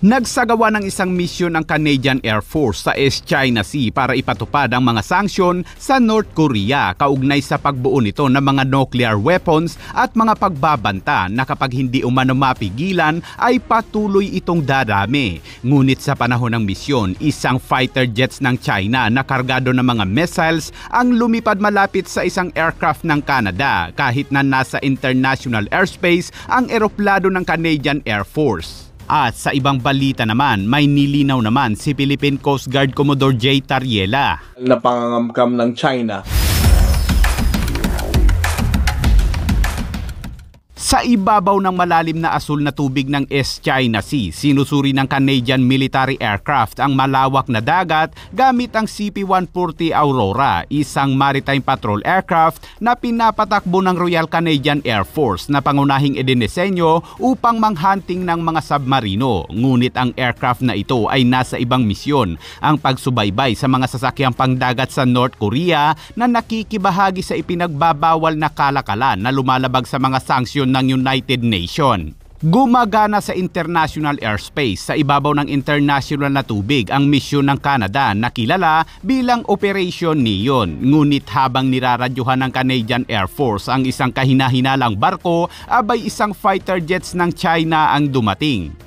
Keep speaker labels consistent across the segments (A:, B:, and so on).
A: Nagsagawa ng isang misyon ng Canadian Air Force sa East China Sea para ipatupad ang mga sanksyon sa North Korea kaugnay sa pagbuo nito ng mga nuclear weapons at mga pagbabanta na kapag hindi umano mapigilan ay patuloy itong dadami. Ngunit sa panahon ng misyon, isang fighter jets ng China na kargado ng mga missiles ang lumipad malapit sa isang aircraft ng Canada kahit na nasa international airspace ang eroplano ng Canadian Air Force. At sa ibang balita naman, may nilinaw naman si Philippine Coast Guard Commodore J. Tariela.
B: Napangangamkam ng China.
A: Sa ibabaw ng malalim na asul na tubig ng East China Sea, sinusuri ng Canadian military aircraft ang malawak na dagat gamit ang CP-140 Aurora, isang maritime patrol aircraft na pinapatakbo ng Royal Canadian Air Force na pangunahing idinisenyo upang manghunting ng mga submarino. Ngunit ang aircraft na ito ay nasa ibang misyon, ang pagsubaybay sa mga sasakyang pangdagat sa North Korea na nakikibahagi sa ipinagbabawal na kalakalan na lumalabag sa mga sanksyon ng United Nations. Gumagana sa international airspace sa ibabaw ng international na tubig ang misyon ng Canada na kilala bilang Operation Neon. Ngunit habang niraradyuhan ng Canadian Air Force ang isang kahina-hinalang barko, abay isang fighter jets ng China ang dumating.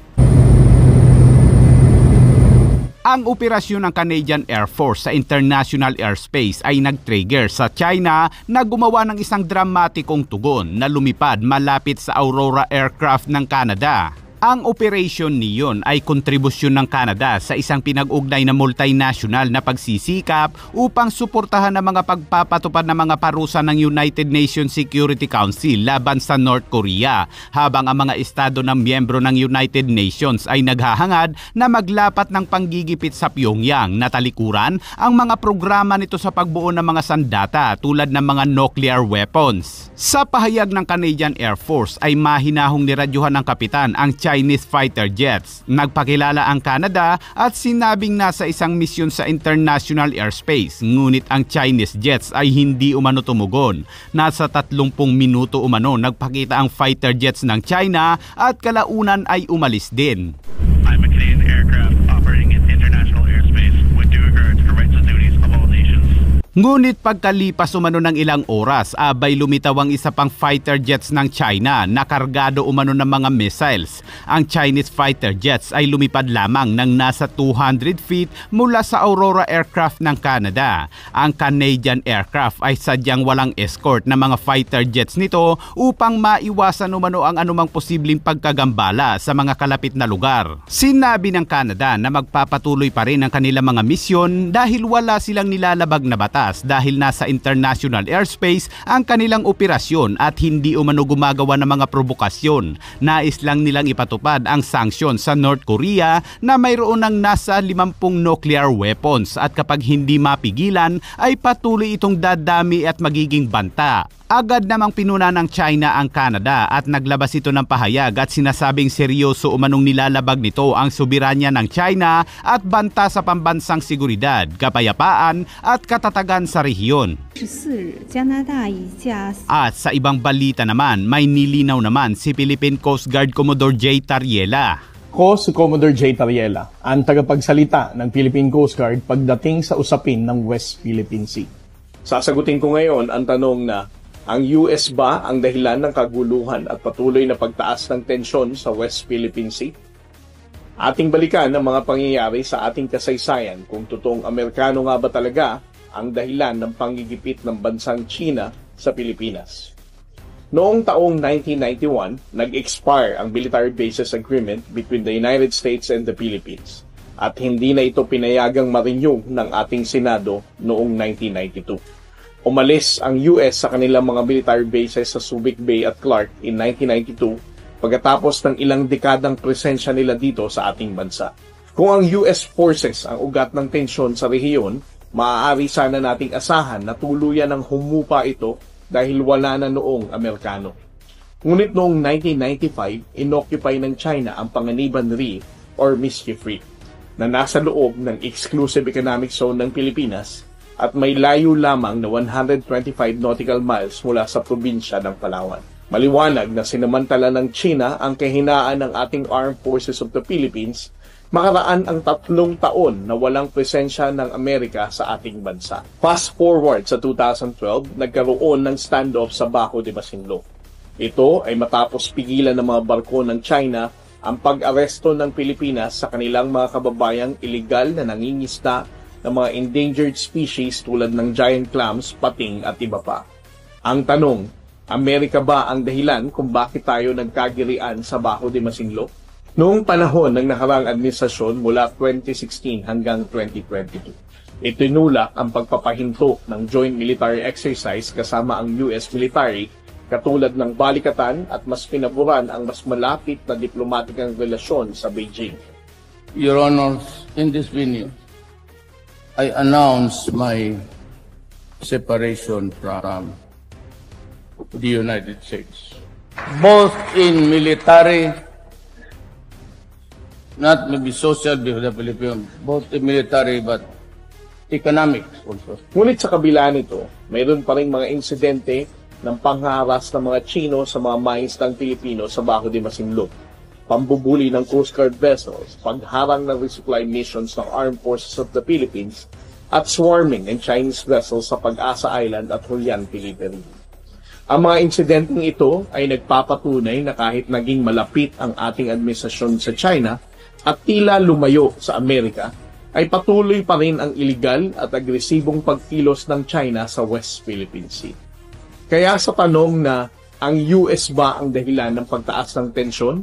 A: Ang operasyon ng Canadian Air Force sa international airspace ay nag-trigger sa China na gumawa ng isang dramatikong tugon na lumipad malapit sa Aurora aircraft ng Canada. Ang Operation Neon ay kontribusyon ng Canada sa isang pinag-ugnay na multinational na pagsisikap upang suportahan ang mga pagpapatupad ng mga parusa ng United Nations Security Council laban sa North Korea, habang ang mga estado ng miyembro ng United Nations ay naghahangad na maglapat ng panggigipit sa Pyongyang na talikuran ang mga programa nito sa pagbuo ng mga sandata tulad ng mga nuclear weapons. Sa pahayag ng Canadian Air Force ay mahinahong niradyuhan ng kapitan ang Chinese fighter jets. Nagpakilala ang Canada at sinabing nasa isang misyon sa international airspace, ngunit ang Chinese jets ay hindi umano tumugon. Nasa 30 minuto umano nagpakita ang fighter jets ng China at kalaunan ay umalis din.
C: I'm a Canadian aircraft operating in international airspace with due regards to rights and duties of all nations.
A: Ngunit pagkalipas umano ng ilang oras, abay lumitaw ang isa pang fighter jets ng China na kargado umano ng mga missiles. Ang Chinese fighter jets ay lumipad lamang ng nasa 200 feet mula sa Aurora aircraft ng Canada. Ang Canadian aircraft ay sadyang walang escort na mga fighter jets nito upang maiwasan umano ang anumang posibleng pagkagambala sa mga kalapit na lugar. Sinabi ng Canada na magpapatuloy pa rin ang kanilang mga misyon dahil wala silang nilalabag na batas dahil nasa international airspace ang kanilang operasyon at hindi umano gumagawa ng mga provokasyon. Nais lang nilang ipatupad ang sanksyon sa North Korea na mayroon ng nasa 50 nuclear weapons at kapag hindi mapigilan ay patuloy itong dadami at magiging banta. Agad namang pinuna ng China ang Canada at naglabas ito ng pahayag at sinasabing seryoso umanong nilalabag nito ang soberanya ng China at banta sa pambansang seguridad, kapayapaan at katatagan sa rehiyon. At sa ibang balita naman, may nilinaw naman si Philippine Coast Guard Commodore J. Tariela.
B: Ako si Commodore J. Tariela, ang tagapagsalita ng Philippine Coast Guard pagdating sa usapin ng West Philippine Sea. Sasagutin ko ngayon ang tanong na, ang US ba ang dahilan ng kaguluhan at patuloy na pagtaas ng tensyon sa West Philippine Sea? Ating balikan ang mga pangyayari sa ating kasaysayan kung totoong Amerikano nga ba talaga ang dahilan ng panggigipit ng bansang China sa Pilipinas. Noong taong 1991, nag-expire ang Military Bases Agreement between the United States and the Philippines at hindi na ito pinayagang ma-renew ng ating Senado noong 1992. Umalis ang US sa kanilang mga military bases sa Subic Bay at Clark in 1992 pagkatapos ng ilang dekadang presensya nila dito sa ating bansa. Kung ang US forces ang ugat ng tensyon sa rehiyon, maaari sana nating asahan na tuluyan ng humupa ito dahil wala na noong Amerikano. Ngunit noong 1995, inoccupy ng China ang Panganiban Reef or Mischief Reef na nasa loob ng exclusive economic zone ng Pilipinas at may layo lamang na 125 nautical miles mula sa probinsya ng Palawan. Maliwanag na sinamantala ng China ang kahinaan ng ating Armed Forces of the Philippines makaraan ang 3 taon na walang presensya ng Amerika sa ating bansa. Fast forward sa 2012, nagkaroon ng standoff sa Bajo de Masinloc. Ito ay matapos pigilan ng mga barko ng China ang pag-aresto ng Pilipinas sa kanilang mga kababayang iligal na nangingisda ng mga endangered species tulad ng giant clams, pating at iba pa. Ang tanong, Amerika ba ang dahilan kung bakit tayo nagkagirian sa Bajo de Masinloc? Noong panahon ng nakaraang administrasyon mula 2016 hanggang 2022, itinulak ang pagpapahinto ng joint military exercise kasama ang US military katulad ng balikatan at mas pinaburan ang mas malapit na diplomatikang relasyon sa Beijing.
D: Your Honors, in this venue, I announce my separation from the United States, both in military, not maybe social with the Philippines, both in military but economics also.
B: Ngunit sa kabila nito, mayroon pa rin mga insidente ng pangharas ng mga Chino sa mga mainstang Pilipino sa Bajo de Masinloc, pambubuli ng Coast Guard vessels, pagharang ng resupply missions ng Armed Forces of the Philippines, at swarming ng Chinese vessels sa Pag-asa Island at Julian, Philippines. Ang mga insidenteng ito ay nagpapatunay na kahit naging malapit ang ating administrasyon sa China at tila lumayo sa Amerika, ay patuloy pa rin ang iligal at agresibong pagkilos ng China sa West Philippine Sea. Kaya sa tanong na ang US ba ang dahilan ng pagtaas ng tensyon?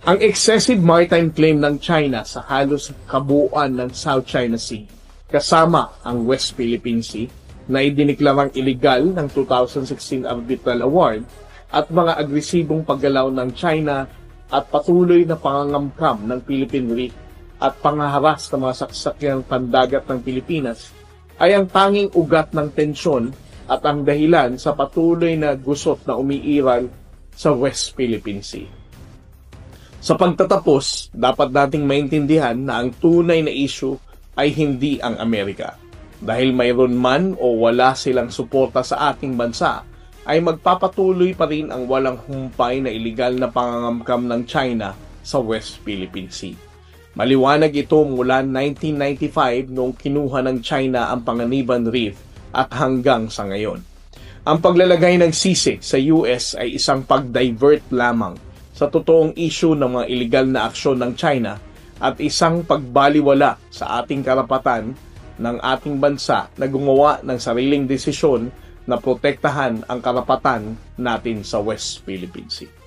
B: Ang excessive maritime claim ng China sa halos kabuuan ng South China Sea kasama ang West Philippine Sea na idiniklarang iligal ng 2016 Arbitral Award at mga agresibong paggalaw ng China at patuloy na pangangamkam ng Philippine Reef at pangaharas ng mga saksakyan pandagat ng Pilipinas ay ang tanging ugat ng tensyon at ang dahilan sa patuloy na gusot na umiiral sa West Philippine Sea. Sa pagtatapos, dapat nating maintindihan na ang tunay na issue ay hindi ang Amerika. Dahil mayroon man o wala silang suporta sa ating bansa, ay magpapatuloy pa rin ang walang humpay na iligal na pangangamkam ng China sa West Philippine Sea. Maliwanag ito mula 1995 noong kinuha ng China ang Panganiban Reef at hanggang sa ngayon. Ang paglalagay ng sisi sa US ay isang pag-divert lamang sa totoong issue ng mga iligal na aksyon ng China at isang pagbaliwala sa ating karapatan ng ating bansa na gumawa ng sariling desisyon na protektahan ang karapatan natin sa West Philippine Sea.